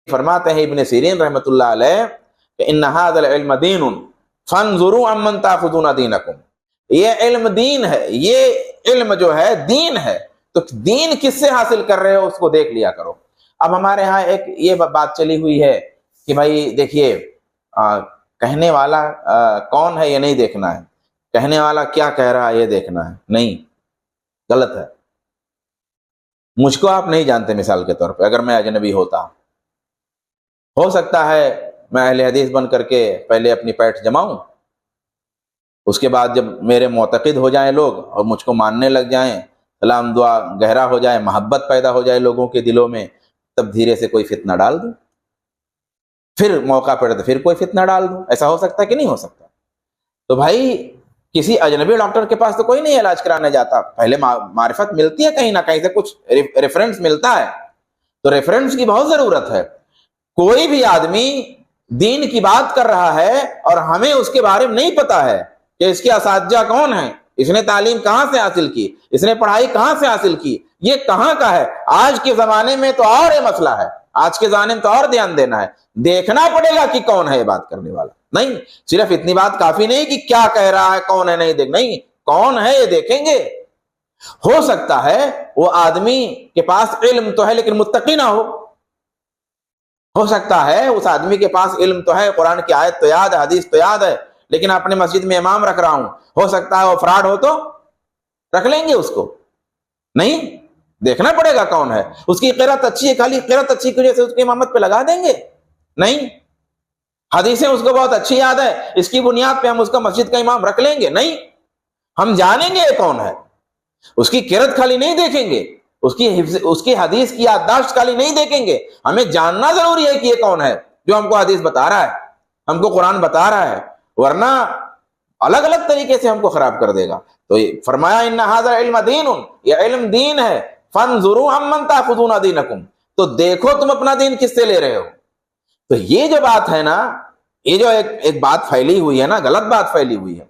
فرماتے ہیں ابن سیرین رحمۃ اللہ علیہ کہ ان ھذا العلم دین فانظروا عمن تاخذون دینکم، یہ علم دین ہے، یہ علم جو ہے دین ہے، تو دین کس سے حاصل کر رہے ہو اس کو دیکھ لیا کرو۔ اب ہمارے ہاں ایک یہ بات چلی ہوئی ہے کہ بھائی دیکھیے کہنے والا کون ہے یہ نہیں دیکھنا ہے، کہنے والا کیا کہہ رہا ہے یہ دیکھنا ہے، نہیں، غلط ہے۔ مجھ کو آپ نہیں جانتے، مثال کے طور پہ اگر میں اجنبی ہوتا، ہو سکتا ہے میں اہل حدیث بن کر کے پہلے اپنی پیٹھ جماؤں، اس کے بعد جب میرے معتقد ہو جائیں لوگ اور مجھ کو ماننے لگ جائیں، سلام دعا گہرا ہو جائے، محبت پیدا ہو جائے لوگوں کے دلوں میں، تب دھیرے سے کوئی فتنہ ڈال دوں، پھر موقع پڑے تو پھر کوئی فتنہ ڈال دوں۔ ایسا ہو سکتا ہے کہ نہیں ہو سکتا؟ تو بھائی کسی اجنبی ڈاکٹر کے پاس تو کوئی نہیں علاج کرانے جاتا، پہلے معرفت ملتی ہے کہیں نہ کہیں سے، کچھ ریفرنس ملتا ہے، تو ریفرنس کی بہت ضرورت ہے۔ کوئی بھی آدمی دین کی بات کر رہا ہے اور ہمیں اس کے بارے میں نہیں پتا ہے کہ اس کے اساتذہ کون ہیں، اس نے تعلیم کہاں سے حاصل کی، اس نے پڑھائی کہاں سے حاصل کی، یہ کہاں کا ہے۔ آج کے زمانے میں تو اور یہ مسئلہ ہے، آج کے زمانے میں تو اور دھیان دینا ہے، دیکھنا پڑے گا کہ کون ہے یہ بات کرنے والا، نہیں صرف اتنی بات کافی نہیں کہ کیا کہہ رہا ہے، کون ہے نہیں دیکھ، نہیں، کون ہے یہ دیکھیں گے۔ ہو سکتا ہے وہ آدمی کے پاس علم تو ہے لیکن متقی نہ ہو سکتا ہے اس آدمی کے پاس علم تو ہے، قرآن کی آیت تو یاد ہے، حدیث تو یاد ہے، لیکن اپنے مسجد میں امام رکھ رہا ہوں، ہو سکتا ہے وہ فراڈ ہو تو رکھ لیں گے اس کو، نہیں، دیکھنا پڑے گا کون ہے۔ اس کی قرأت اچھی ہے، خالی قرأت اچھی کی وجہ سے اس کی امامت پہ لگا دیں گے، نہیں، حدیثیں اس کو بہت اچھی یاد ہے، اس کی بنیاد پہ ہم اس کا مسجد کا امام رکھ لیں گے، نہیں، ہم جانیں گے یہ کون ہے۔ اس کی قرأت خالی نہیں دیکھیں گے، اس کی حدیث کی یادداشت خالی نہیں دیکھیں گے، ہمیں جاننا ضروری ہے کہ یہ کون ہے جو ہم کو حدیث بتا رہا ہے، ہم کو قرآن بتا رہا ہے، ورنہ الگ الگ طریقے سے ہم کو خراب کر دے گا۔ تو فرمایا ان ھذا العلم دین، یہ علم دین ہے، فانظروا عمن تاخذون دینکم، تو دیکھو تم اپنا دین کس سے لے رہے ہو۔ تو یہ جو بات ہے نا، یہ جو ایک بات پھیلی ہوئی ہے نا، غلط بات پھیلی ہوئی ہے،